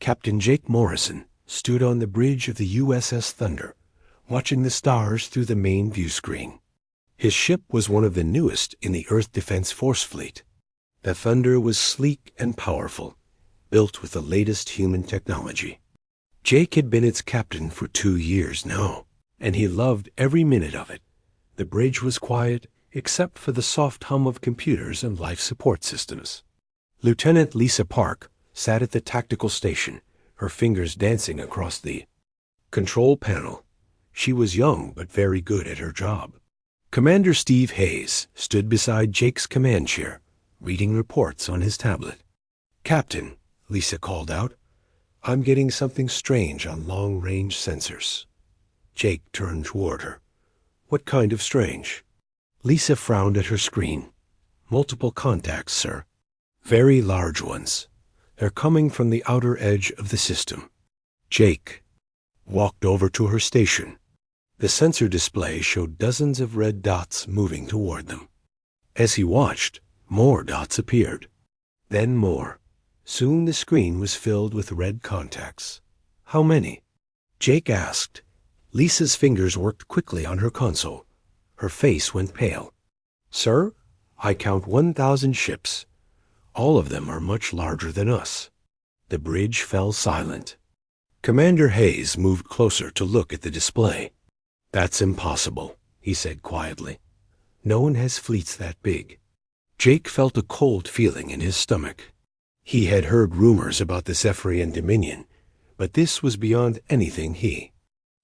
Captain Jake Morrison stood on the bridge of the USS Thunder, watching the stars through the main view screen. His ship was one of the newest in the Earth Defense Force fleet. The Thunder was sleek and powerful, built with the latest human technology. Jake had been its captain for 2 years now, and he loved every minute of it. The bridge was quiet, except for the soft hum of computers and life support systems. Lieutenant Lisa Park sat at the tactical station, her fingers dancing across the control panel. She was young but very good at her job. Commander Steve Hayes stood beside Jake's command chair, reading reports on his tablet. "Captain," Lisa called out, "I'm getting something strange on long-range sensors." Jake turned toward her. "What kind of strange?" Lisa frowned at her screen. "Multiple contacts, sir. Very large ones. They're coming from the outer edge of the system." Jake walked over to her station. The sensor display showed dozens of red dots moving toward them. As he watched, more dots appeared. Then more. Soon the screen was filled with red contacts. "How many?" Jake asked. Lisa's fingers worked quickly on her console. Her face went pale. "Sir, I count 1,000 ships. All of them are much larger than us." The bridge fell silent. Commander Hayes moved closer to look at the display. "That's impossible," he said quietly. "No one has fleets that big." Jake felt a cold feeling in his stomach. He had heard rumors about the Zephyrian Dominion, but this was beyond anything he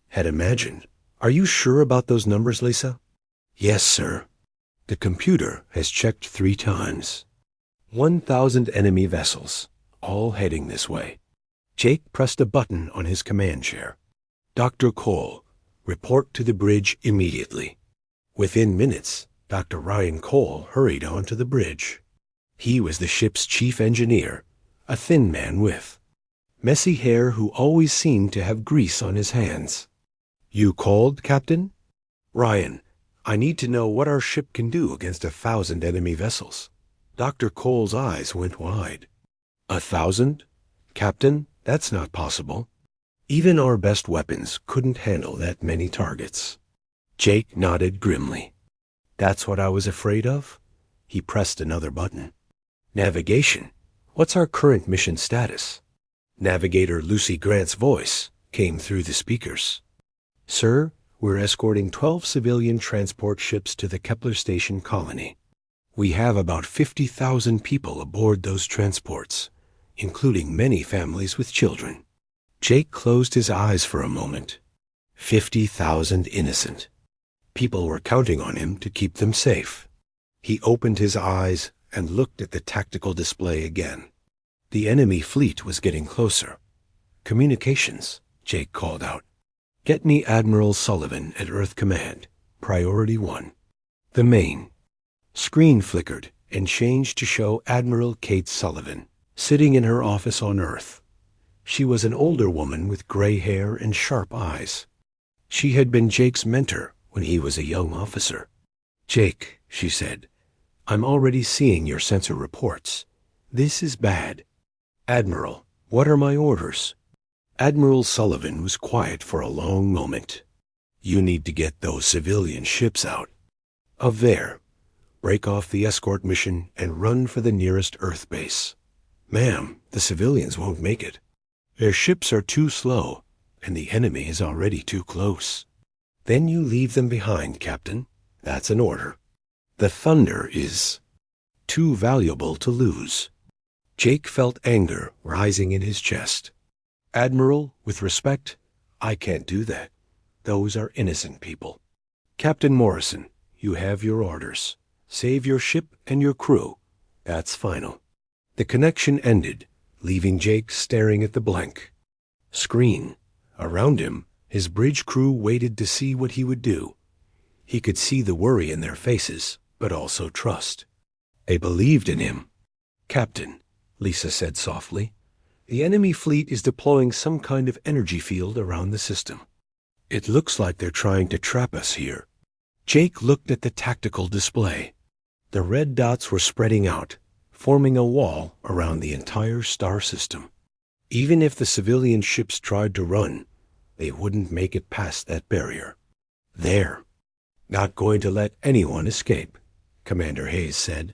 had imagined. "Are you sure about those numbers, Lisa?" "Yes, sir. The computer has checked 3 times. 1,000 enemy vessels, all heading this way." Jake pressed a button on his command chair. "Dr. Cole, report to the bridge immediately." Within minutes, Dr. Ryan Cole hurried onto the bridge. He was the ship's chief engineer, a thin man with messy hair who always seemed to have grease on his hands. "You called, Captain?" "Ryan, I need to know what our ship can do against 1,000 enemy vessels." Dr. Cole's eyes went wide. 1,000? Captain, that's not possible. Even our best weapons couldn't handle that many targets. Jake nodded grimly. "That's what I was afraid of." He pressed another button. "Navigation. What's our current mission status?" Navigator Lucy Grant's voice came through the speakers. "Sir, we're escorting 12 civilian transport ships to the Kepler Station colony. We have about 50,000 people aboard those transports, including many families with children." Jake closed his eyes for a moment. 50,000 innocent. People were counting on him to keep them safe. He opened his eyes and looked at the tactical display again. The enemy fleet was getting closer. "Communications," Jake called out. "Get me Admiral Sullivan at Earth Command, Priority 1. The main." Screen flickered and changed to show Admiral Kate Sullivan, sitting in her office on Earth. She was an older woman with gray hair and sharp eyes. She had been Jake's mentor when he was a young officer. "Jake," she said, "I'm already seeing your sensor reports. This is bad." "Admiral, what are my orders?" Admiral Sullivan was quiet for a long moment. "You need to get those civilian ships out of there. Break off the escort mission and run for the nearest Earth base." "Ma'am, the civilians won't make it. Their ships are too slow, and the enemy is already too close." "Then you leave them behind, Captain. That's an order. The Thunder is too valuable to lose." Jake felt anger rising in his chest. "Admiral, with respect, I can't do that. Those are innocent people." "Captain Morrison, you have your orders. Save your ship and your crew. That's final." The connection ended, leaving Jake staring at the blank screen. Around him, his bridge crew waited to see what he would do. He could see the worry in their faces, but also trust. They believed in him. "Captain," Lisa said softly, "the enemy fleet is deploying some kind of energy field around the system. It looks like they're trying to trap us here." Jake looked at the tactical display. The red dots were spreading out, forming a wall around the entire star system. Even if the civilian ships tried to run, they wouldn't make it past that barrier. There. Not going to let anyone escape, Commander Hayes said.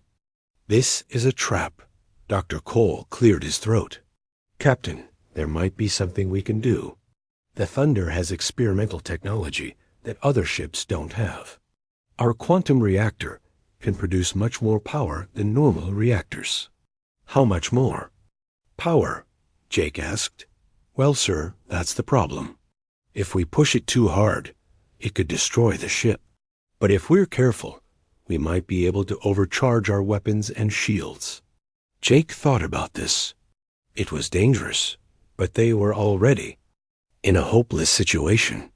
This is a trap. Dr. Cole cleared his throat. Captain, there might be something we can do. The Thunder has experimental technology that other ships don't have. Our quantum reactor can produce much more power than normal reactors. How much more? Power, Jake asked. Well, sir, that's the problem. If we push it too hard, it could destroy the ship. But if we're careful, we might be able to overcharge our weapons and shields. Jake thought about this. It was dangerous, but they were already in a hopeless situation.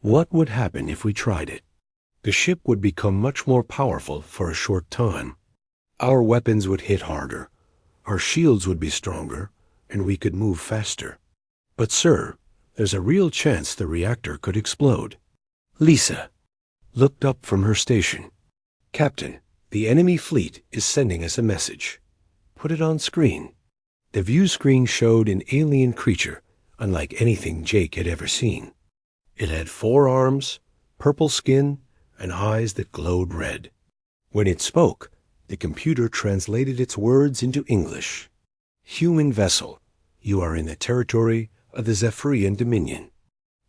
What would happen if we tried it? The ship would become much more powerful for a short time. Our weapons would hit harder, our shields would be stronger, and we could move faster. But, sir, there's a real chance the reactor could explode. Lisa looked up from her station. Captain, the enemy fleet is sending us a message. Put it on screen. The view screen showed an alien creature unlike anything Jake had ever seen. It had 4 arms, purple skin, and eyes that glowed red. When it spoke, the computer translated its words into English. Human vessel, you are in the territory of the Zephyrian Dominion.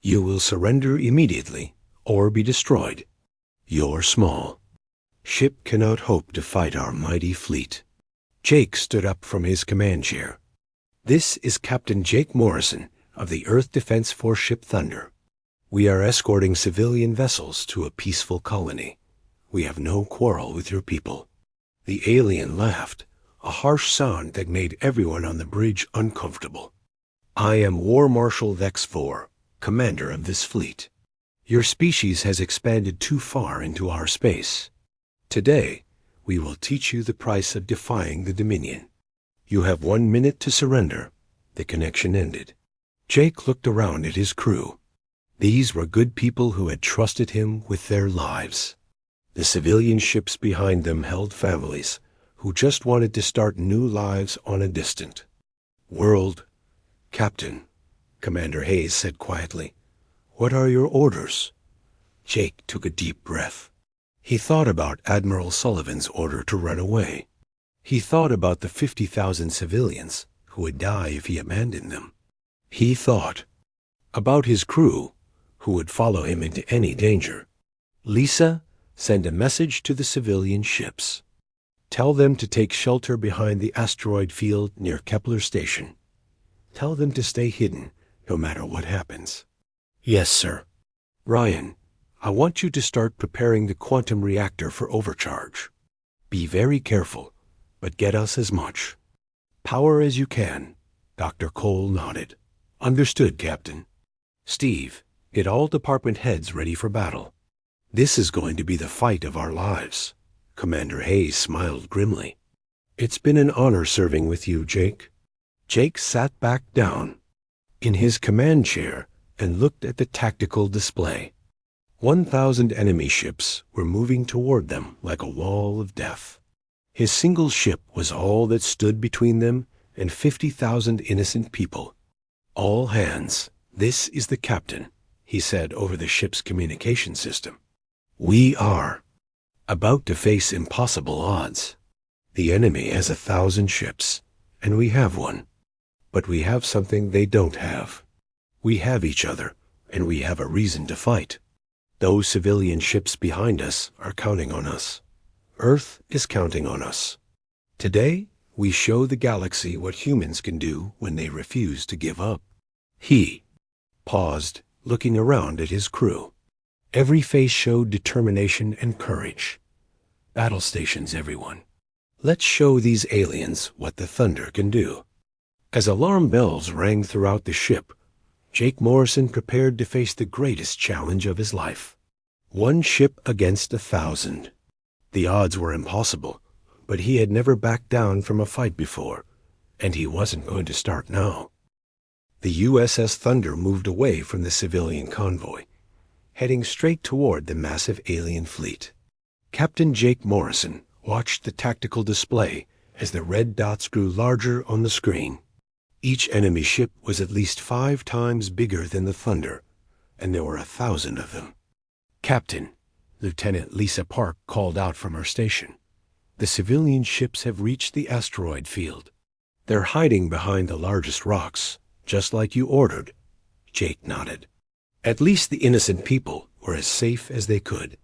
You will surrender immediately or be destroyed. You're small. Ship cannot hope to fight our mighty fleet. Jake stood up from his command chair. This is Captain Jake Morrison of the Earth Defense Force ship Thunder. We are escorting civilian vessels to a peaceful colony. We have no quarrel with your people. The alien laughed, a harsh sound that made everyone on the bridge uncomfortable. I am War Marshal Vex 4, commander of this fleet. Your species has expanded too far into our space. Today, we will teach you the price of defying the Dominion. You have 1 minute to surrender. The connection ended. Jake looked around at his crew. These were good people who had trusted him with their lives. The civilian ships behind them held families who just wanted to start new lives on a distant world. Captain, Commander Hayes said quietly, what are your orders? Jake took a deep breath. He thought about Admiral Sullivan's order to run away. He thought about the 50,000 civilians who would die if he abandoned them. He thought about his crew who would follow him into any danger. Lisa, send a message to the civilian ships. Tell them to take shelter behind the asteroid field near Kepler Station. Tell them to stay hidden no matter what happens. Yes, sir. Ryan, I want you to start preparing the quantum reactor for overcharge. Be very careful, but get us as much power as you can. Dr. Cole nodded. Understood, Captain. Steve, get all department heads ready for battle. This is going to be the fight of our lives. Commander Hayes smiled grimly. It's been an honor serving with you, Jake. Jake sat back down in his command chair and looked at the tactical display. 1,000 enemy ships were moving toward them like a wall of death. His single ship was all that stood between them and 50,000 innocent people. All hands, this is the captain, he said over the ship's communication system. We are about to face impossible odds. The enemy has 1,000 ships, and we have one. But we have something they don't have. We have each other, and we have a reason to fight. Those civilian ships behind us are counting on us. Earth is counting on us. Today, we show the galaxy what humans can do when they refuse to give up. He paused, looking around at his crew. Every face showed determination and courage. Battle stations, everyone. Let's show these aliens what the Thunder can do. As alarm bells rang throughout the ship, Jake Morrison prepared to face the greatest challenge of his life. 1 ship against 1,000. The odds were impossible, but he had never backed down from a fight before, and he wasn't going to start now. The USS Thunder moved away from the civilian convoy, heading straight toward the massive alien fleet. Captain Jake Morrison watched the tactical display as the red dots grew larger on the screen. Each enemy ship was at least 5 times bigger than the Thunder, and there were 1,000 of them. "Captain," Lieutenant Lisa Park called out from her station, "the civilian ships have reached the asteroid field. They're hiding behind the largest rocks, just like you ordered." Jake nodded. At least the innocent people were as safe as they could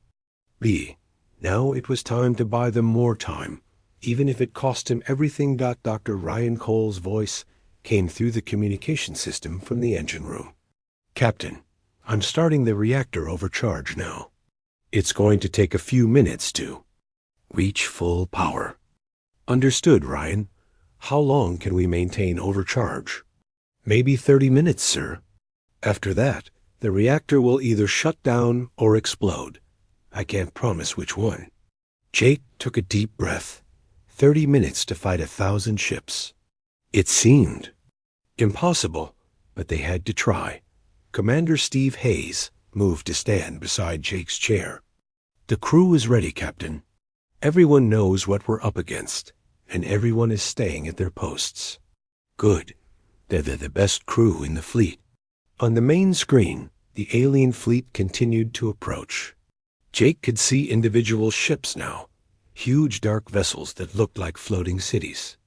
be. Now it was time to buy them more time, even if it cost him everything. Dr. Ryan Cole's voice came through the communication system from the engine room. "Captain, I'm starting the reactor overcharge now. It's going to take a few minutes to reach full power." "Understood, Ryan. How long can we maintain overcharge?" "Maybe 30 minutes, sir. After that, the reactor will either shut down or explode. I can't promise which one." Jake took a deep breath. 30 minutes to fight 1,000 ships. It seemed impossible, but they had to try. Commander Steve Hayes moved to stand beside Jake's chair. "The crew is ready, Captain. Everyone knows what we're up against, and everyone is staying at their posts." "Good. They're the best crew in the fleet." On the main screen, the alien fleet continued to approach. Jake could see individual ships now, huge dark vessels that looked like floating cities.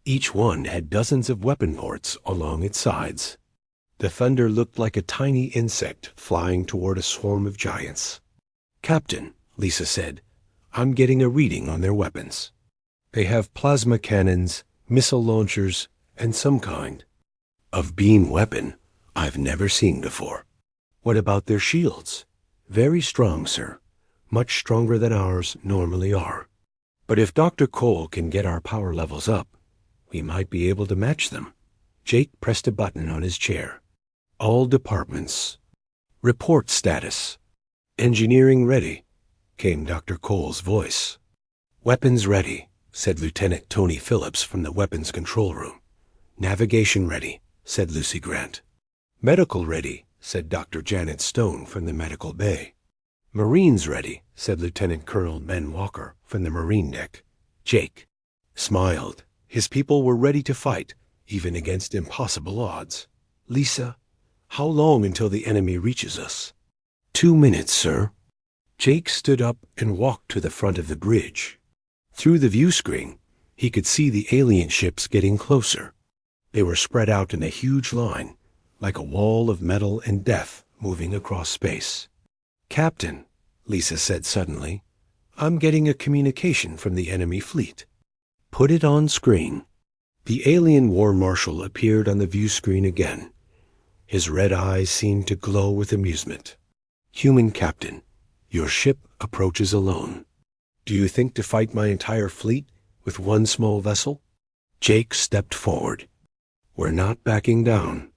Each one had dozens of weapon ports along its sides. The Thunder looked like a tiny insect flying toward a swarm of giants. "Captain," Lisa said, "I'm getting a reading on their weapons. They have plasma cannons, missile launchers, and some kind of beam weapon I've never seen before." "What about their shields?" "Very strong, sir. Much stronger than ours normally are. But if Dr. Cole can get our power levels up, we might be able to match them." Jake pressed a button on his chair. "All departments. Report status." "Engineering ready," came Dr. Cole's voice. "Weapons ready," said Lieutenant Tony Phillips from the weapons control room. "Navigation ready," said Lucy Grant. "Medical ready," said Dr. Janet Stone from the medical bay. "Marines ready," said Lieutenant Colonel Ben Walker from the Marine deck. Jake smiled. His people were ready to fight, even against impossible odds. "Lisa, how long until the enemy reaches us?" 2 minutes, sir." Jake stood up and walked to the front of the bridge. Through the view screen, he could see the alien ships getting closer. They were spread out in a huge line, like a wall of metal and death moving across space. "Captain," Lisa said suddenly, "I'm getting a communication from the enemy fleet." "Put it on screen." The alien war marshal appeared on the view screen again. His red eyes seemed to glow with amusement. "Human captain, your ship approaches alone. Do you think to fight my entire fleet with one small vessel?" Jake stepped forward. "We're not backing down.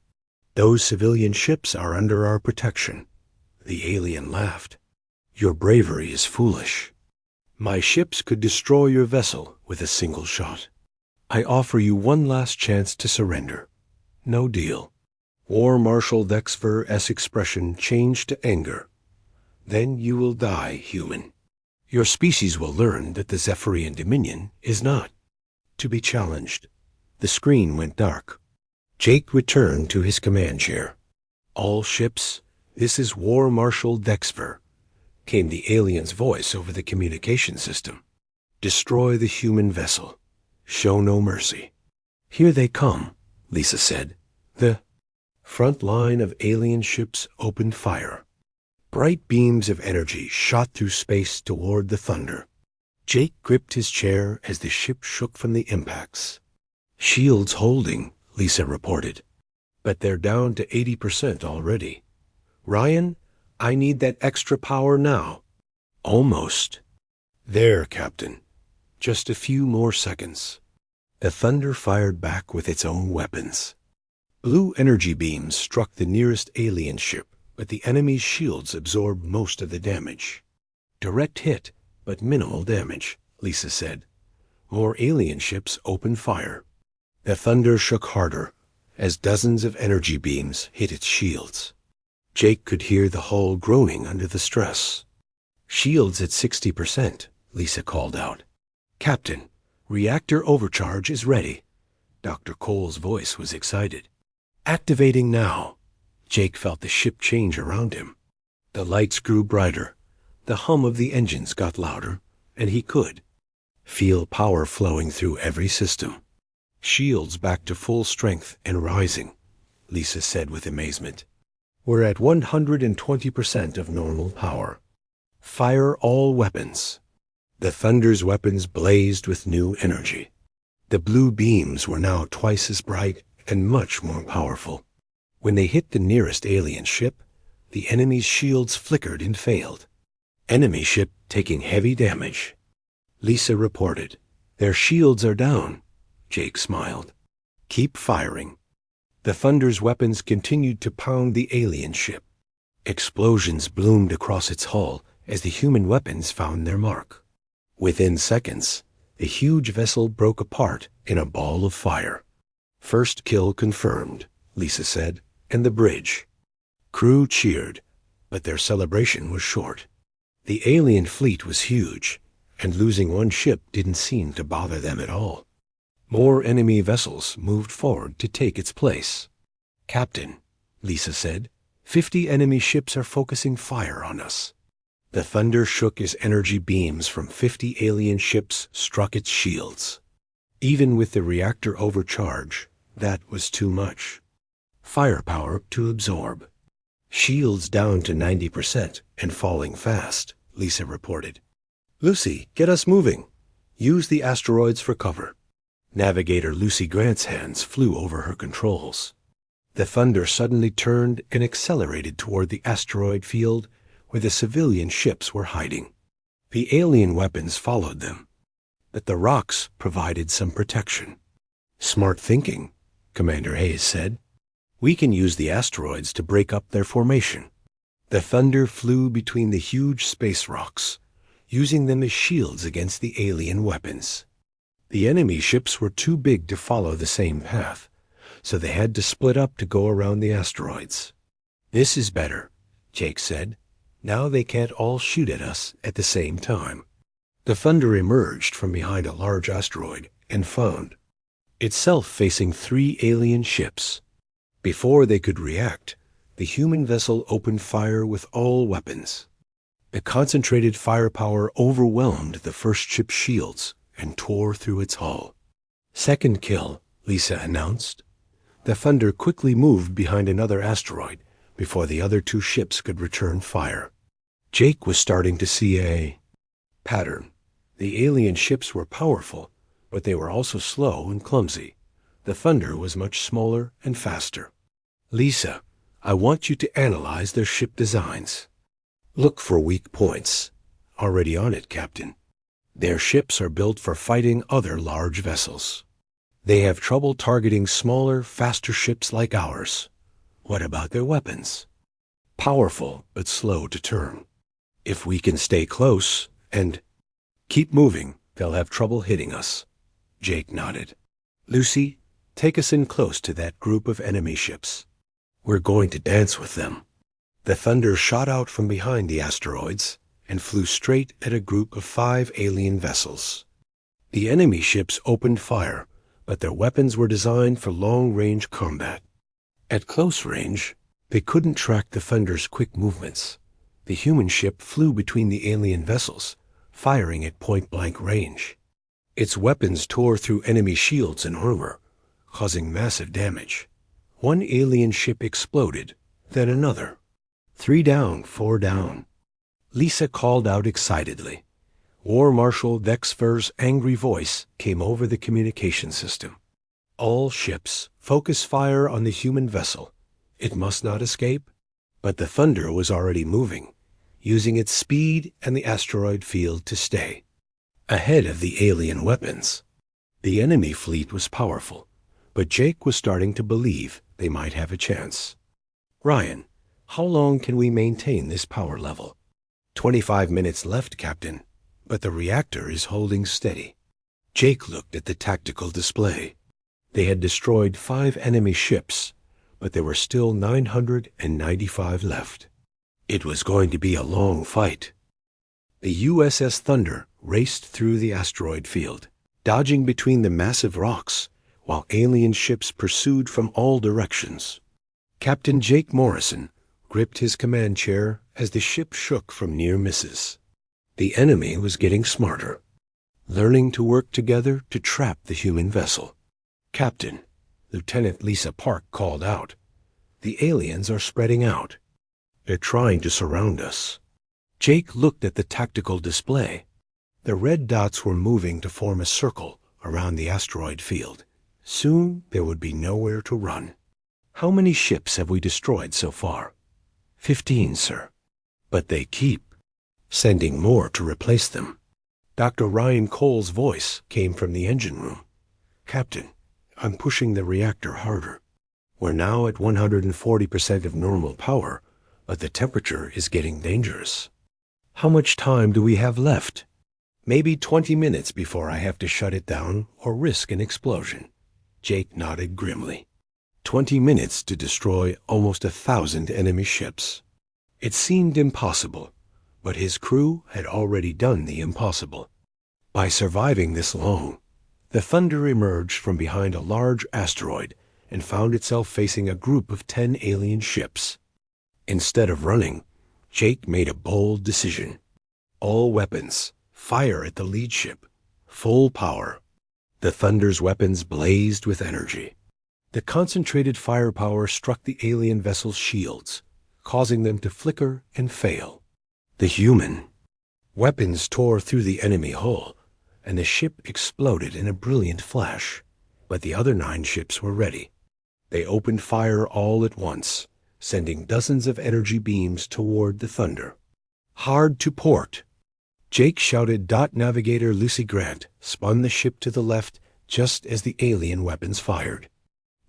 Those civilian ships are under our protection." The alien laughed. "Your bravery is foolish. My ships could destroy your vessel with a single shot. I offer you one last chance to surrender. No deal." War Marshal Dexver S. expression changed to anger. "Then you will die, human. Your species will learn that the Zephyrian Dominion is not to be challenged." The screen went dark. Jake returned to his command chair. "All ships, this is War Marshal Dexver," came the alien's voice over the communication system. "Destroy the human vessel. Show no mercy." "Here they come," Lisa said. The front line of alien ships opened fire. Bright beams of energy shot through space toward the Thunder. Jake gripped his chair as the ship shook from the impacts. "Shields holding," Lisa reported. "But they're down to 80% already. Ryan, I need that extra power now." "Almost." "There, Captain. Just a few more seconds." The Thunder fired back with its own weapons. Blue energy beams struck the nearest alien ship, but the enemy's shields absorbed most of the damage. "Direct hit, but minimal damage," Lisa said. More alien ships opened fire. The Thunder shook harder as dozens of energy beams hit its shields. Jake could hear the hull groaning under the stress. "Shields at 60%, Lisa called out. "Captain, reactor overcharge is ready." Dr. Cole's voice was excited. Activating now. Jake felt the ship change around him. The lights grew brighter. The hum of the engines got louder, and he could feel power flowing through every system. Shields back to full strength and rising, Lisa said with amazement. We're at 120% of normal power. Fire all weapons. The Thunder's weapons blazed with new energy. The blue beams were now twice as bright and much more powerful. When they hit the nearest alien ship, the enemy's shields flickered and failed. Enemy ship taking heavy damage. Lisa reported. Their shields are down. Jake smiled. Keep firing. The Thunder's weapons continued to pound the alien ship. Explosions bloomed across its hull as the human weapons found their mark. Within seconds, the huge vessel broke apart in a ball of fire. First kill confirmed, Lisa said, and the bridge. Crew cheered, but their celebration was short. The alien fleet was huge, and losing one ship didn't seem to bother them at all. More enemy vessels moved forward to take its place. Captain, Lisa said, 50 enemy ships are focusing fire on us. The Thunder shook as energy beams from 50 alien ships struck its shields. Even with the reactor overcharge, that was too much. Firepower to absorb. Shields down to 90% and falling fast, Lisa reported. Lucy, get us moving. Use the asteroids for cover. Navigator Lucy Grant's hands flew over her controls. The Thunder suddenly turned and accelerated toward the asteroid field where the civilian ships were hiding. The alien weapons followed them, but the rocks provided some protection. Smart thinking, Commander Hayes said. We can use the asteroids to break up their formation. The Thunder flew between the huge space rocks, using them as shields against the alien weapons. The enemy ships were too big to follow the same path, so they had to split up to go around the asteroids. This is better, Jake said. Now they can't all shoot at us at the same time. The Thunder emerged from behind a large asteroid and found itself facing 3 alien ships. Before they could react, the human vessel opened fire with all weapons. The concentrated firepower overwhelmed the first ship's shields and tore through its hull. Second kill, Lisa announced. The Thunder quickly moved behind another asteroid before the other 2 ships could return fire. Jake was starting to see a pattern. The alien ships were powerful, but they were also slow and clumsy. The Thunder was much smaller and faster. Lisa, I want you to analyze their ship designs. Look for weak points. Already on it, Captain. Their ships are built for fighting other large vessels. They have trouble targeting smaller, faster ships like ours. What about their weapons? Powerful, but slow to turn. If we can stay close and keep moving, they'll have trouble hitting us. Jake nodded. Lucy, take us in close to that group of enemy ships. We're going to dance with them. The Thunder shot out from behind the asteroids and flew straight at a group of 5 alien vessels. The enemy ships opened fire, but their weapons were designed for long-range combat. At close range, they couldn't track the Thunder's quick movements. The human ship flew between the alien vessels, firing at point-blank range. Its weapons tore through enemy shields and armor, causing massive damage. One alien ship exploded, then another. 3 down, 4 down. Lisa called out excitedly. War Marshal Vexfer's angry voice came over the communication system. All ships, focus fire on the human vessel. It must not escape. But the Thunder was already moving, using its speed and the asteroid field to stay ahead of the alien weapons. The enemy fleet was powerful, but Jake was starting to believe they might have a chance. Ryan, how long can we maintain this power level? 25 minutes left, Captain, but the reactor is holding steady. Jake looked at the tactical display. They had destroyed 5 enemy ships, but there were still 995 left. It was going to be a long fight. The USS Thunder raced through the asteroid field, dodging between the massive rocks while alien ships pursued from all directions. Captain Jake Morrison gripped his command chair as the ship shook from near misses. The enemy was getting smarter, learning to work together to trap the human vessel. "Captain," Lieutenant Lisa Park called out, "the aliens are spreading out. They're trying to surround us." Jake looked at the tactical display. The red dots were moving to form a circle around the asteroid field. Soon there would be nowhere to run. "How many ships have we destroyed so far?" 15, sir. But they keep sending more to replace them. Dr. Ryan Cole's voice came from the engine room. "Captain, I'm pushing the reactor harder. We're now at 140% of normal power, but the temperature is getting dangerous." "How much time do we have left?" "Maybe 20 minutes before I have to shut it down or risk an explosion." Jake nodded grimly. 20 minutes to destroy almost 1,000 enemy ships. It seemed impossible, but his crew had already done the impossible. By surviving this long, the Thunder emerged from behind a large asteroid and found itself facing a group of 10 alien ships. Instead of running, Jake made a bold decision. All weapons, fire at the lead ship, full power. The Thunder's weapons blazed with energy. The concentrated firepower struck the alien vessel's shields, causing them to flicker and fail. The human weapons tore through the enemy hull, and the ship exploded in a brilliant flash. But the other 9 ships were ready. They opened fire all at once, sending dozens of energy beams toward the Thunder. "Hard to port!" Jake shouted. Navigator Lucy Grant spun the ship to the left just as the alien weapons fired.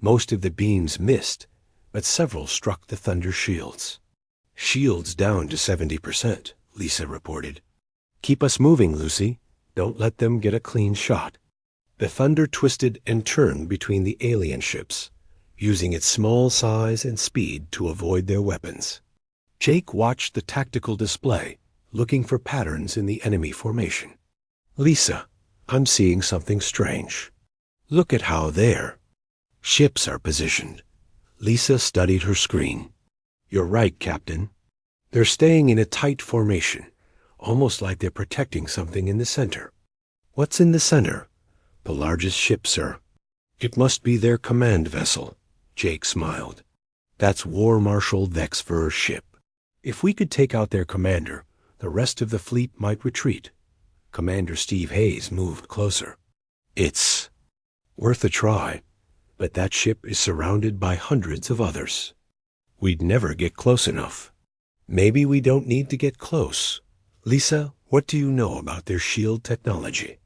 Most of the beams missed, but several struck the Thunder shields. "Shields down to 70%, Lisa reported. "Keep us moving, Lucy. Don't let them get a clean shot." The Thunder twisted and turned between the alien ships, using its small size and speed to avoid their weapons. Jake watched the tactical display, looking for patterns in the enemy formation. "Lisa, I'm seeing something strange. Look at how their ships are positioned." Lisa studied her screen. "You're right, Captain. They're staying in a tight formation, almost like they're protecting something in the center." "What's in the center?" "The largest ship, sir." "It must be their command vessel." Jake smiled. "That's War Marshal Vex Fur's ship. If we could take out their commander, the rest of the fleet might retreat." Commander Steve Hayes moved closer. "It's worth a try, but that ship is surrounded by hundreds of others. We'd never get close enough." "Maybe we don't need to get close. Lisa, what do you know about their shield technology?"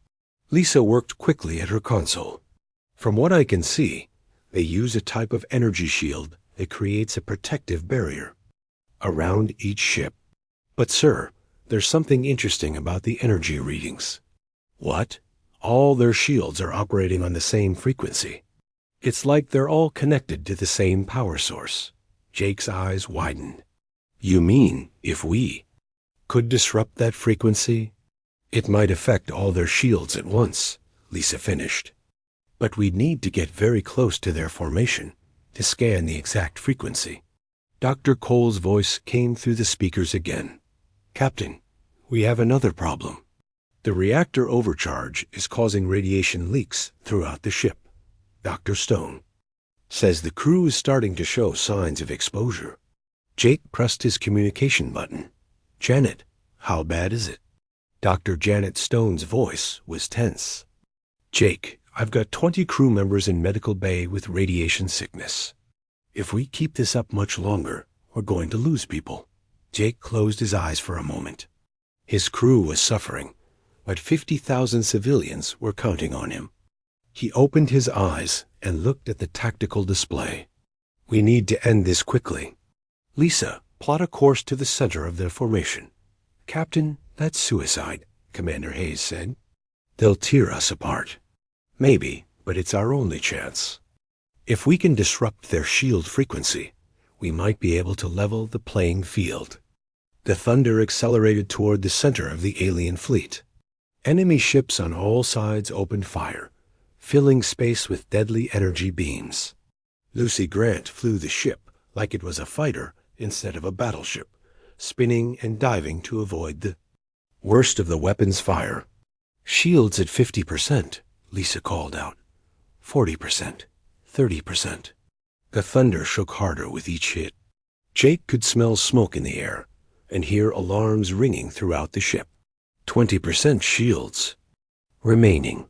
Lisa worked quickly at her console. "From what I can see, they use a type of energy shield that creates a protective barrier around each ship. But sir, there's something interesting about the energy readings." "What?" "All their shields are operating on the same frequency. It's like they're all connected to the same power source." Jake's eyes widened. "You mean if we could disrupt that frequency, it might affect all their shields at once," Lisa finished. "But we'd need to get very close to their formation to scan the exact frequency." Dr. Cole's voice came through the speakers again. "Captain, we have another problem. The reactor overcharge is causing radiation leaks throughout the ship. Dr. Stone says the crew is starting to show signs of exposure." Jake pressed his communication button. "Janet, how bad is it?" Dr. Janet Stone's voice was tense. "Jake, I've got 20 crew members in medical bay with radiation sickness. If we keep this up much longer, we're going to lose people." Jake closed his eyes for a moment. His crew was suffering, but 50,000 civilians were counting on him. He opened his eyes and looked at the tactical display. "We need to end this quickly. Lisa, plot a course to the center of their formation." "Captain, that's suicide," Commander Hayes said. "They'll tear us apart." "Maybe, but it's our only chance. If we can disrupt their shield frequency, we might be able to level the playing field." The Thunder accelerated toward the center of the alien fleet. Enemy ships on all sides opened fire, filling space with deadly energy beams. Lucy Grant flew the ship like it was a fighter instead of a battleship, spinning and diving to avoid the worst of the weapon's fire. "Shields at 50%, Lisa called out. 40%, 30%. The thunder shook harder with each hit. Jake could smell smoke in the air and hear alarms ringing throughout the ship. 20% shields remaining.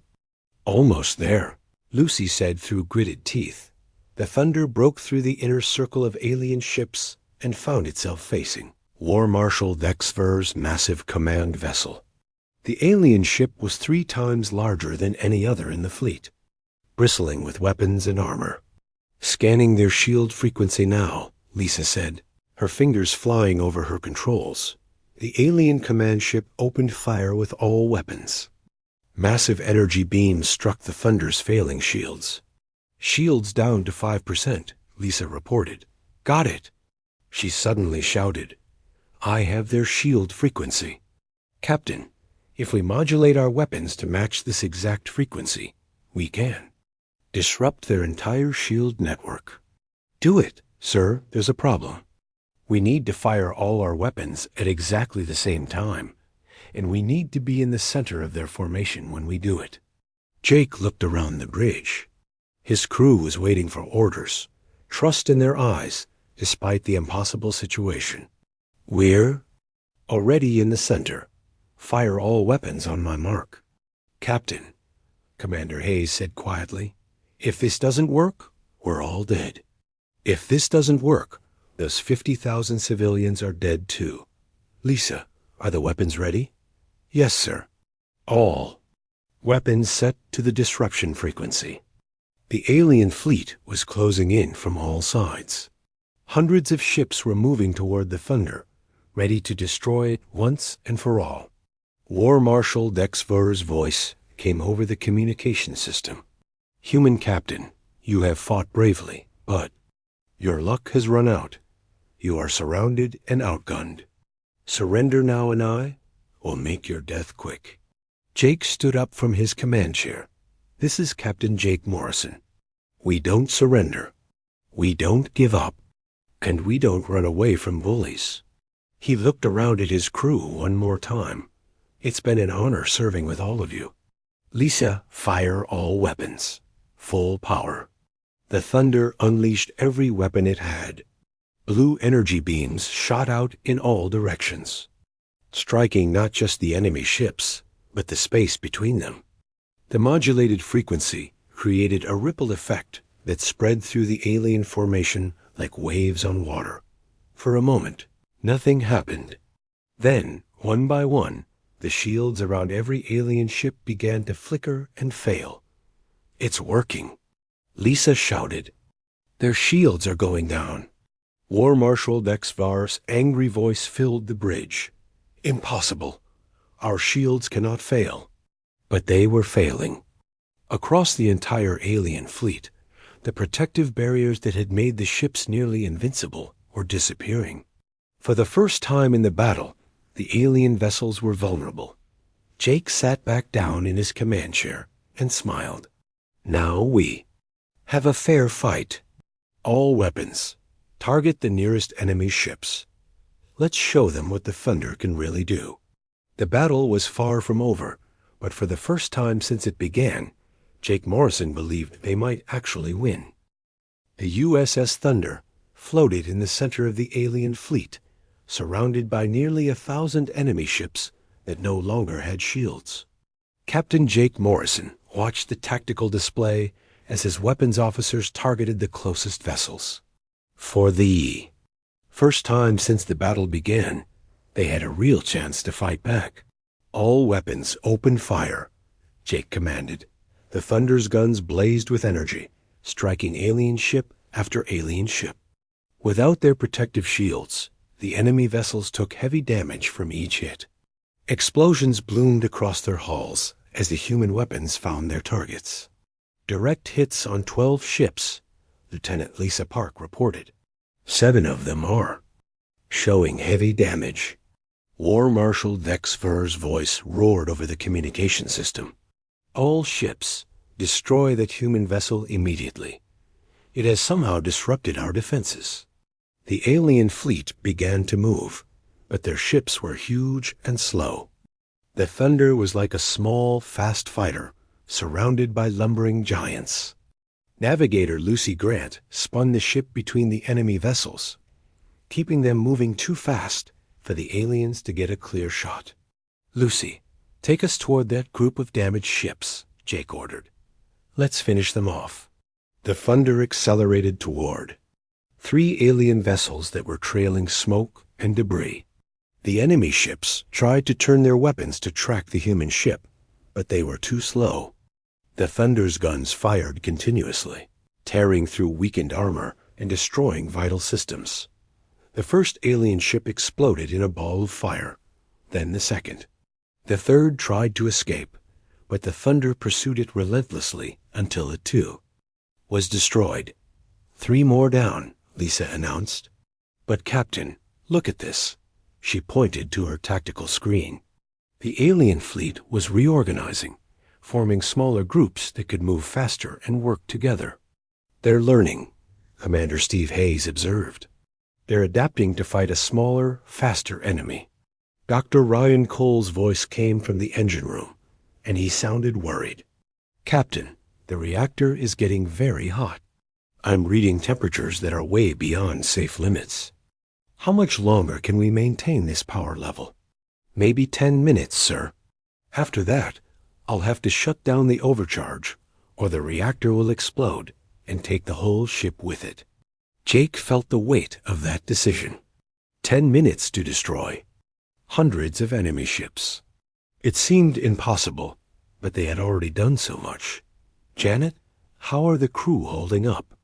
Almost there, Lucy said through gritted teeth. The thunder broke through the inner circle of alien ships and found itself facing War Marshal Dexver's massive command vessel. The alien ship was 3 times larger than any other in the fleet, bristling with weapons and armor. "Scanning their shield frequency now," Lisa said, her fingers flying over her controls. The alien command ship opened fire with all weapons. Massive energy beams struck the Thunder's failing shields. "Shields down to 5%, Lisa reported. "Got it!" She suddenly shouted. "I have their shield frequency. Captain, if we modulate our weapons to match this exact frequency, we can disrupt their entire shield network." "Do it, sir. There's a problem. We need to fire all our weapons at exactly the same time, and we need to be in the center of their formation when we do it." Jake looked around the bridge. His crew was waiting for orders, trust in their eyes, despite the impossible situation. "We're already in the center. Fire all weapons on my mark." "Captain," Commander Hayes said quietly, "if this doesn't work, we're all dead. If this doesn't work, those 50,000 civilians are dead too." "Lisa, are the weapons ready?" "Yes, sir. All weapons set to the disruption frequency." The alien fleet was closing in from all sides. Hundreds of ships were moving toward the Thunder, ready to destroy it once and for all. War Marshal Dexver's voice came over the communication system. "Human captain, you have fought bravely, but your luck has run out. You are surrounded and outgunned. Surrender now and I will make your death quick." Jake stood up from his command chair. "This is Captain Jake Morrison. We don't surrender. We don't give up. And we don't run away from bullies." He looked around at his crew one more time. "It's been an honor serving with all of you. Lisa, fire all weapons. Full power." The Thunder unleashed every weapon it had. Blue energy beams shot out in all directions, striking not just the enemy ships, but the space between them. The modulated frequency created a ripple effect that spread through the alien formation like waves on water. For a moment, nothing happened. Then, one by one, the shields around every alien ship began to flicker and fail. "It's working," Lisa shouted. "Their shields are going down." War Marshal Dexvar's angry voice filled the bridge. "Impossible. Our shields cannot fail." But they were failing. Across the entire alien fleet, the protective barriers that had made the ships nearly invincible were disappearing. For the first time in the battle, the alien vessels were vulnerable. Jake sat back down in his command chair and smiled. "Now we have a fair fight. All weapons. Target the nearest enemy ships. Let's show them what the Thunder can really do." The battle was far from over, but for the first time since it began, Jake Morrison believed they might actually win. The USS Thunder floated in the center of the alien fleet, surrounded by nearly 1,000 enemy ships that no longer had shields. Captain Jake Morrison watched the tactical display as his weapons officers targeted the closest vessels. For the first time since the battle began, they had a real chance to fight back. "All weapons open fire," Jake commanded. The Thunder's guns blazed with energy, striking alien ship after alien ship. Without their protective shields, the enemy vessels took heavy damage from each hit. Explosions bloomed across their hulls as the human weapons found their targets. "Direct hits on 12 ships," Lieutenant Lisa Park reported. 7 of them are showing heavy damage. War Marshal Dexver's voice roared over the communication system. "All ships, Destroy that human vessel immediately. It has somehow disrupted our defenses." The alien fleet began to move, but their ships were huge and slow. The Thunder was like a small, fast fighter, surrounded by lumbering giants. Navigator Lucy Grant spun the ship between the enemy vessels, keeping them moving too fast for the aliens to get a clear shot. "Lucy, take us toward that group of damaged ships," Jake ordered. "Let's finish them off." The Thunder accelerated toward 3 alien vessels that were trailing smoke and debris. The enemy ships tried to turn their weapons to track the human ship, but they were too slow. The Thunder's guns fired continuously, tearing through weakened armor and destroying vital systems. The first alien ship exploded in a ball of fire, then the second. The third tried to escape, but the Thunder pursued it relentlessly until it, too, was destroyed. 3 more down, Lisa announced. "But Captain, look at this." She pointed to her tactical screen. The alien fleet was reorganizing, forming smaller groups that could move faster and work together. "They're learning," Commander Steve Hayes observed. "They're adapting to fight a smaller, faster enemy." Dr. Ryan Cole's voice came from the engine room, and he sounded worried. "Captain, the reactor is getting very hot. I'm reading temperatures that are way beyond safe limits. How much longer can we maintain this power level?" "Maybe 10 minutes, sir. After that, I'll have to shut down the overcharge, or the reactor will explode and take the whole ship with it." Jake felt the weight of that decision. 10 minutes to destroy hundreds of enemy ships. It seemed impossible, but they had already done so much. "Janet, how are the crew holding up?"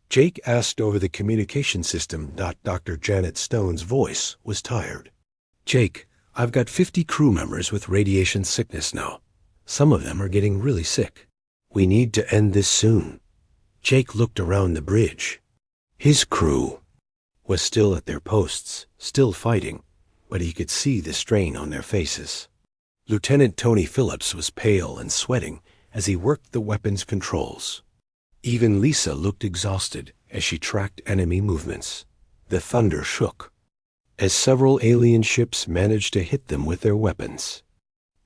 Jake asked over the communication system. Dr. Janet Stone's voice was tired. "Jake, I've got 50 crew members with radiation sickness now. Some of them are getting really sick. We need to end this soon." Jake looked around the bridge. His crew was still at their posts, still fighting, but he could see the strain on their faces. Lieutenant Tony Phillips was pale and sweating as he worked the weapons controls. Even Lisa looked exhausted as she tracked enemy movements. The Thunder shook as several alien ships managed to hit them with their weapons.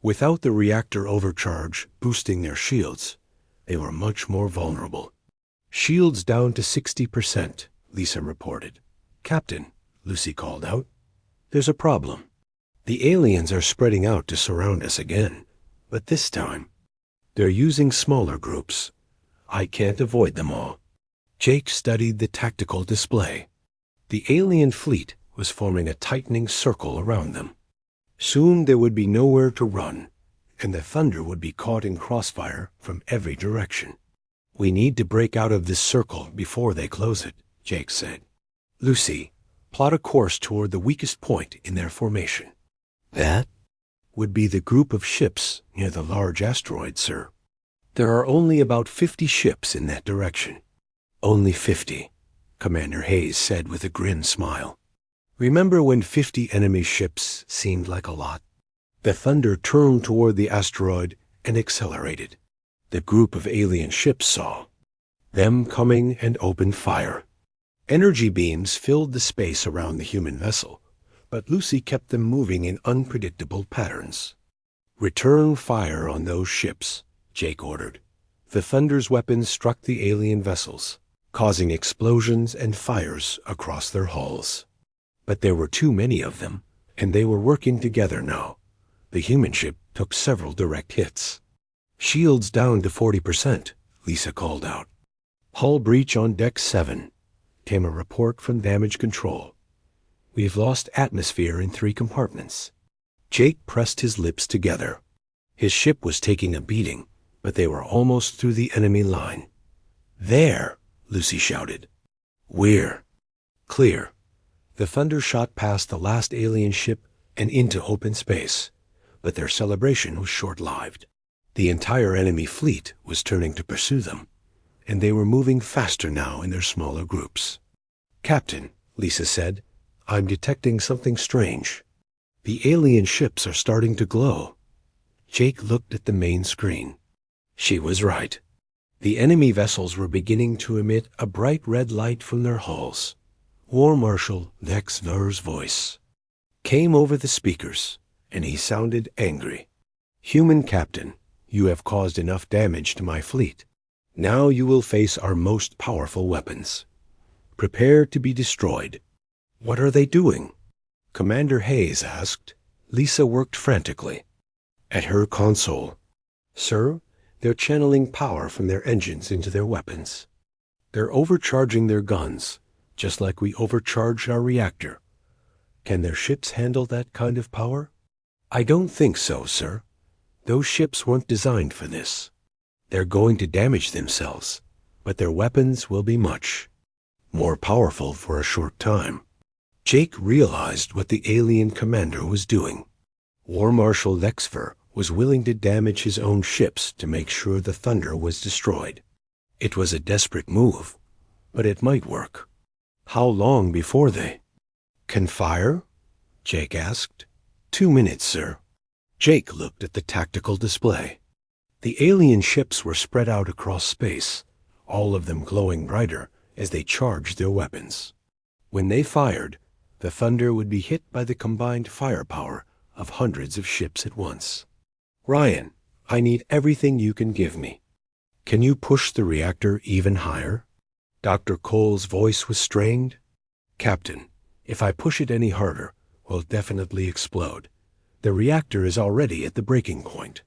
Without the reactor overcharge boosting their shields, they were much more vulnerable. "Shields down to 60%, Lisa reported. "Captain," Lucy called out, "there's a problem. The aliens are spreading out to surround us again, but this time they're using smaller groups. I can't avoid them all." Jake studied the tactical display. The alien fleet was forming a tightening circle around them. Soon there would be nowhere to run, and the Thunder would be caught in crossfire from every direction. "We need to break out of this circle before they close it," Jake said. "Lucy, plot a course toward the weakest point in their formation." "That would be the group of ships near the large asteroid, sir. There are only about 50 ships in that direction." "Only 50, Commander Hayes said with a grim smile. "Remember when 50 enemy ships seemed like a lot?" The Thunder turned toward the asteroid and accelerated. The group of alien ships saw them coming and opened fire. Energy beams filled the space around the human vessel, but Lucy kept them moving in unpredictable patterns. "Return fire on those ships," Jake ordered. The Thunder's weapons struck the alien vessels, causing explosions and fires across their hulls. But there were too many of them, and they were working together now. The human ship took several direct hits. "Shields down to 40%, Lisa called out. "Hull breach on deck 7, came a report from damage control. "We've lost atmosphere in 3 compartments." Jake pressed his lips together. His ship was taking a beating, but they were almost through the enemy line. "There!" Lucy shouted. "We're clear." The Thunder shot past the last alien ship and into open space, but their celebration was short-lived. The entire enemy fleet was turning to pursue them, and they were moving faster now in their smaller groups. "Captain," Lisa said, "I'm detecting something strange. The alien ships are starting to glow." Jake looked at the main screen. She was right. The enemy vessels were beginning to emit a bright red light from their hulls. War Marshal Lex Ver's voice came over the speakers, and he sounded angry. "Human Captain, you have caused enough damage to my fleet. Now you will face our most powerful weapons. Prepare to be destroyed." "What are they doing?" Commander Hayes asked. Lisa worked frantically at her console. "Sir, they're channeling power from their engines into their weapons. They're overcharging their guns, just like we overcharged our reactor. Can their ships handle that kind of power?" "I don't think so, sir. Those ships weren't designed for this. They're going to damage themselves, but their weapons will be much more powerful for a short time." Jake realized what the alien commander was doing. War Marshal Lexver was willing to damage his own ships to make sure the Thunder was destroyed. It was a desperate move, but it might work. "How long before they can fire?" Jake asked. 2 minutes, sir." Jake looked at the tactical display. The alien ships were spread out across space, all of them glowing brighter as they charged their weapons. When they fired, the Thunder would be hit by the combined firepower of hundreds of ships at once. "Ryan, I need everything you can give me. Can you push the reactor even higher?" Dr. Cole's voice was strained. "Captain, if I push it any harder, we'll definitely explode. The reactor is already at the breaking point."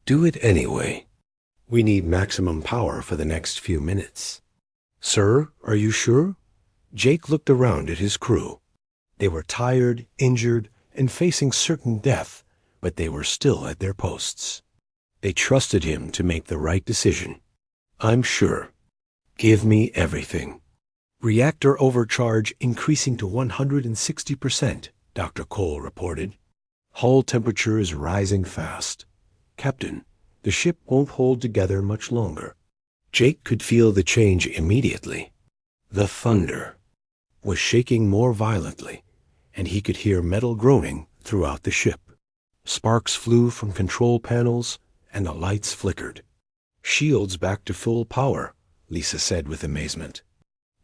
"Do it anyway. We need maximum power for the next few minutes." "Sir, are you sure?" Jake looked around at his crew. They were tired, injured, and facing certain death, but they were still at their posts. They trusted him to make the right decision. "I'm sure. Give me everything." "Reactor overcharge increasing to 160%, Dr. Cole reported. "Hull temperature is rising fast. Captain, the ship won't hold together much longer." Jake could feel the change immediately. The Thunder was shaking more violently, and he could hear metal groaning throughout the ship. Sparks flew from control panels, and the lights flickered. "Shields back to full power," Lisa said with amazement.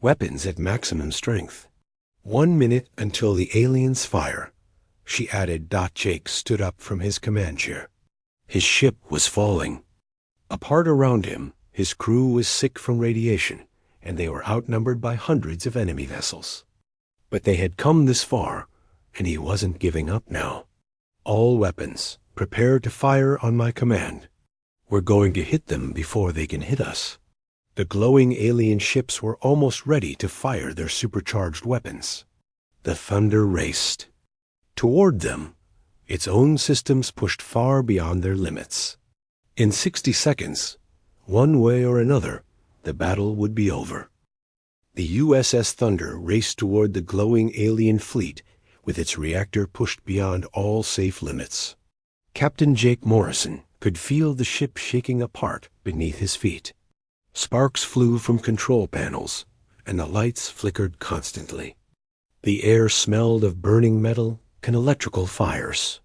"Weapons at maximum strength. 1 minute until the aliens fire," she added. Jake stood up from his command chair. His ship was falling. Apart around him, his crew was sick from radiation, and they were outnumbered by hundreds of enemy vessels. But they had come this far, and he wasn't giving up now. "All weapons, prepare to fire on my command. We're going to hit them before they can hit us." The glowing alien ships were almost ready to fire their supercharged weapons. The Thunder raced toward them, its own systems pushed far beyond their limits. In 60 seconds, one way or another, the battle would be over. The USS Thunder raced toward the glowing alien fleet with its reactor pushed beyond all safe limits. Captain Jake Morrison could feel the ship shaking apart beneath his feet. Sparks flew from control panels, and the lights flickered constantly. The air smelled of burning metal and electrical fires.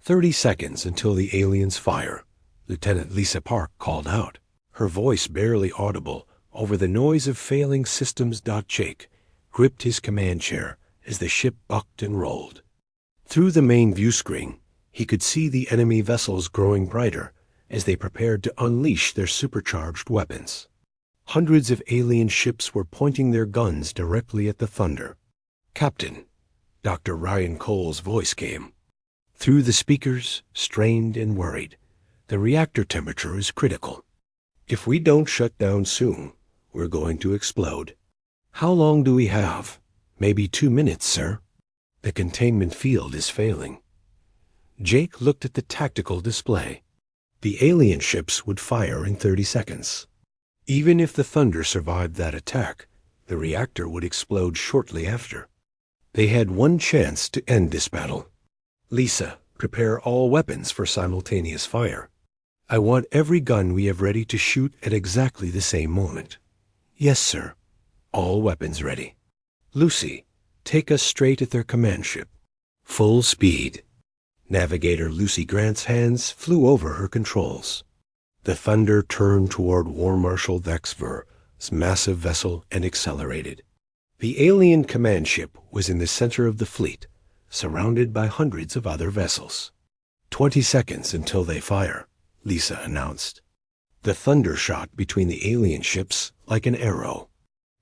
30 seconds until the aliens fire, Lieutenant Lisa Park called out, her voice barely audible over the noise of failing systems. Jake gripped his command chair as the ship bucked and rolled. Through the main view screen, he could see the enemy vessels growing brighter as they prepared to unleash their supercharged weapons. Hundreds of alien ships were pointing their guns directly at the Thunder. "Captain," Dr. Ryan Cole's voice came through the speakers, strained and worried. "The reactor temperature is critical. If we don't shut down soon, we're going to explode." "How long do we have?" "Maybe 2 minutes, sir. The containment field is failing." Jake looked at the tactical display. The alien ships would fire in 30 seconds. Even if the Thunder survived that attack, the reactor would explode shortly after. They had one chance to end this battle. "Lisa, prepare all weapons for simultaneous fire. I want every gun we have ready to shoot at exactly the same moment." "Yes, sir." "All weapons ready. Lucy, take us straight at their command ship. Full speed." Navigator Lucy Grant's hands flew over her controls. The Thunder turned toward War Marshal Vexver's massive vessel and accelerated. The alien command ship was in the center of the fleet, surrounded by hundreds of other vessels. 20 seconds until they fire, Lisa announced. The Thunder shot between the alien ships like an arrow.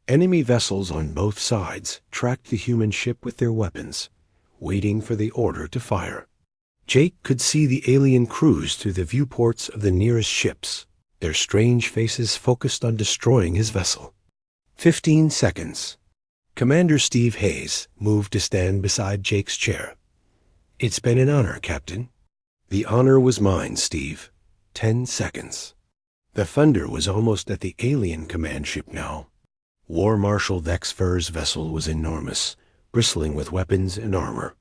Enemy vessels on both sides tracked the human ship with their weapons, waiting for the order to fire. Jake could see the alien crews through the viewports of the nearest ships, their strange faces focused on destroying his vessel. 15 seconds. Commander Steve Hayes moved to stand beside Jake's chair. "It's been an honor, Captain." "The honor was mine, Steve." 10 seconds. The Thunder was almost at the alien command ship now. War Marshal Vexver's vessel was enormous, bristling with weapons and armor.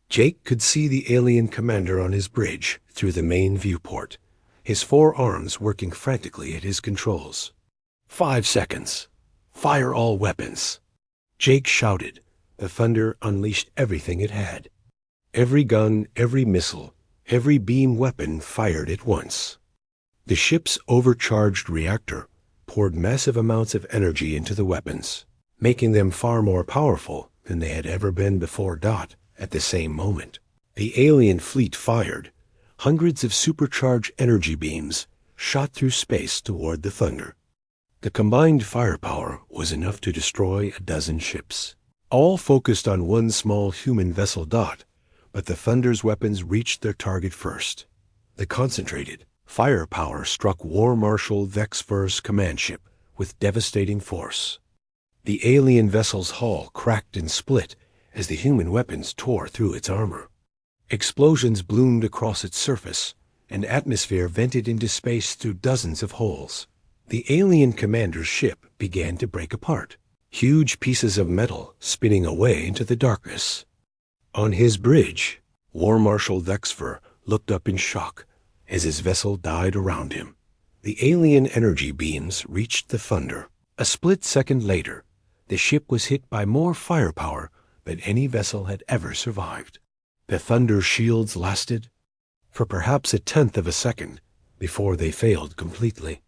Jake could see the alien commander on his bridge through the main viewport, his 4 arms working frantically at his controls. 5 seconds. "Fire all weapons." Jake shouted. The Thunder unleashed everything it had. Every gun, every missile, every beam weapon fired at once. The ship's overcharged reactor poured massive amounts of energy into the weapons, making them far more powerful than they had ever been before. At the same moment, the alien fleet fired. Hundreds of supercharged energy beams shot through space toward the Thunder. The combined firepower was enough to destroy a dozen ships, all focused on one small human vessel. But the Thunder's weapons reached their target first. The concentrated firepower struck War Marshal Vexver's command ship with devastating force. The alien vessel's hull cracked and split as the human weapons tore through its armor. Explosions bloomed across its surface, and atmosphere vented into space through dozens of holes. The alien commander's ship began to break apart, huge pieces of metal spinning away into the darkness. On his bridge, War Marshal Vexver looked up in shock as his vessel died around him. The alien energy beams reached the Thunder. A split second later, the ship was hit by more firepower than any vessel had ever survived. The Thunder's shields lasted for perhaps 1/10 of a second before they failed completely.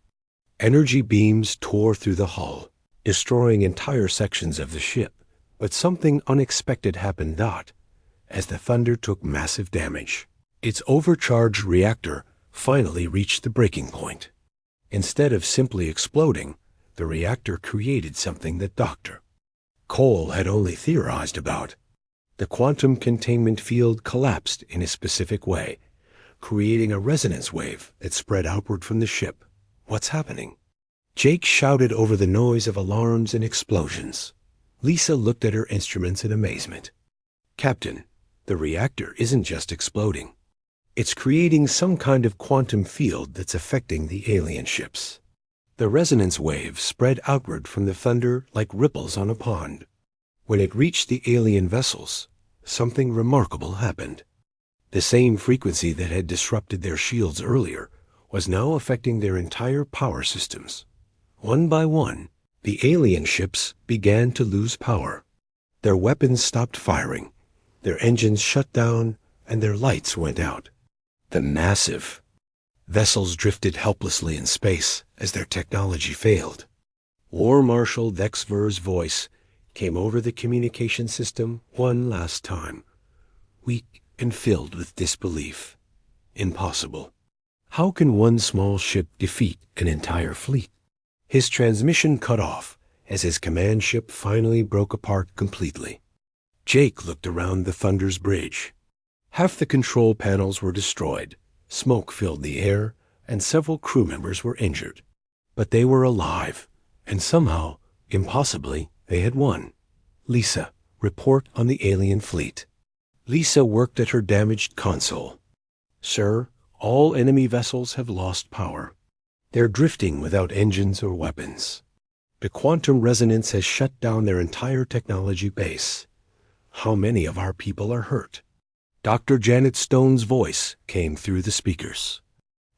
Energy beams tore through the hull, destroying entire sections of the ship. But something unexpected happened. As the Thunder took massive damage, its overcharged reactor finally reached the breaking point. Instead of simply exploding, the reactor created something that Dr. Cole had only theorized about. The quantum containment field collapsed in a specific way, creating a resonance wave that spread outward from the ship. "What's happening?" Jake shouted over the noise of alarms and explosions. Lisa looked at her instruments in amazement. "Captain, the reactor isn't just exploding. It's creating some kind of quantum field that's affecting the alien ships." The resonance wave spread outward from the Thunder like ripples on a pond. When it reached the alien vessels, something remarkable happened. The same frequency that had disrupted their shields earlier was now affecting their entire power systems. One by one, the alien ships began to lose power. Their weapons stopped firing, their engines shut down, and their lights went out. The massive vessels drifted helplessly in space as their technology failed. War Marshal Vexver's voice came over the communication system one last time, weak and filled with disbelief. Impossible. How can one small ship defeat an entire fleet? His transmission cut off as his command ship finally broke apart completely. Jake looked around the Thunder's bridge. Half the control panels were destroyed, smoke filled the air, and several crew members were injured. But they were alive, and somehow, impossibly, they had won. "Lisa, report on the alien fleet." Lisa worked at her damaged console. "Sir, all enemy vessels have lost power. They're drifting without engines or weapons. The quantum resonance has shut down their entire technology base. How many of our people are hurt?" Dr. Janet Stone's voice came through the speakers.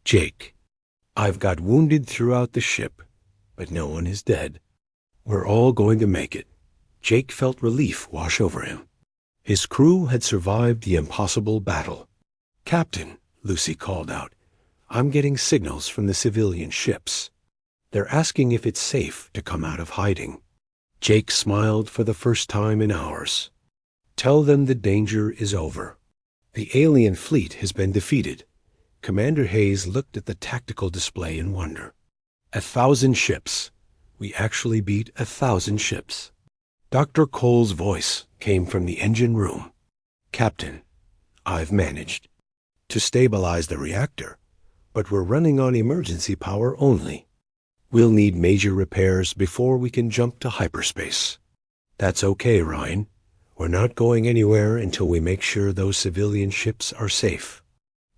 "Jake, I've got wounded throughout the ship, but no one is dead. We're all going to make it." Jake felt relief wash over him. His crew had survived the impossible battle. "Captain," Lucy called out, I'm getting signals from the civilian ships. They're asking if it's safe to come out of hiding. Jake smiled for the first time in hours. Tell them the danger is over. The alien fleet has been defeated. Commander Hayes looked at the tactical display in wonder. 1,000 ships. We actually beat 1,000 ships. Dr. Cole's voice came from the engine room. Captain, I've managed to stabilize the reactor, but we're running on emergency power only. We'll need major repairs before we can jump to hyperspace. That's okay, Ryan. We're not going anywhere until we make sure those civilian ships are safe.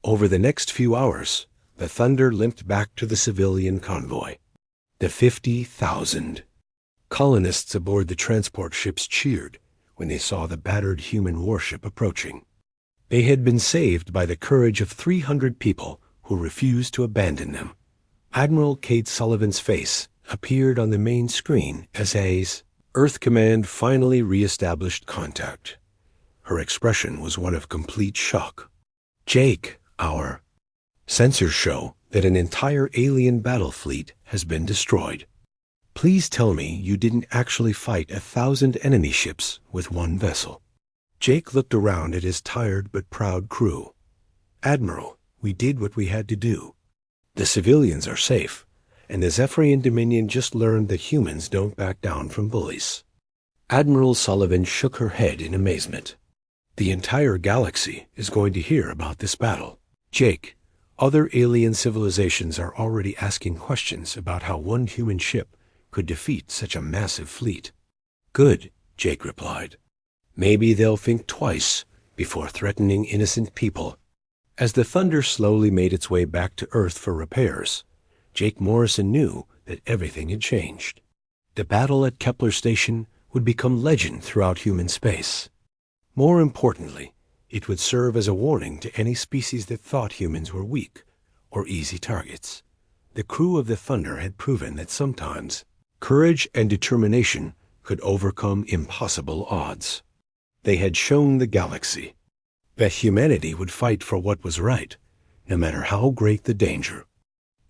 Over the next few hours, the Thunder limped back to the civilian convoy. The 50,000. Colonists aboard the transport ships cheered when they saw the battered human warship approaching. They had been saved by the courage of 300 people who refused to abandon them. Admiral Kate Sullivan's face appeared on the main screen as Hayes' Earth Command finally re-established contact. Her expression was one of complete shock. Jake, our sensors show that an entire alien battle fleet has been destroyed. Please tell me you didn't actually fight 1,000 enemy ships with one vessel. Jake looked around at his tired but proud crew. Admiral, we did what we had to do. The civilians are safe, and the Zephyrian Dominion just learned that humans don't back down from bullies. Admiral Sullivan shook her head in amazement. The entire galaxy is going to hear about this battle. Jake, other alien civilizations are already asking questions about how one human ship could defeat such a massive fleet. Good, Jake replied. Maybe they'll think twice before threatening innocent people. As the Thunder slowly made its way back to Earth for repairs, Jake Morrison knew that everything had changed. The battle at Kepler Station would become legend throughout human space. More importantly, it would serve as a warning to any species that thought humans were weak or easy targets. The crew of the Thunder had proven that sometimes courage and determination could overcome impossible odds. They had shown the galaxy that humanity would fight for what was right, no matter how great the danger.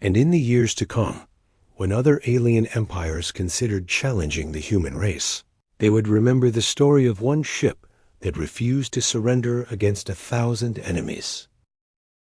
And in the years to come, when other alien empires considered challenging the human race, they would remember the story of one ship that refused to surrender against 1,000 enemies.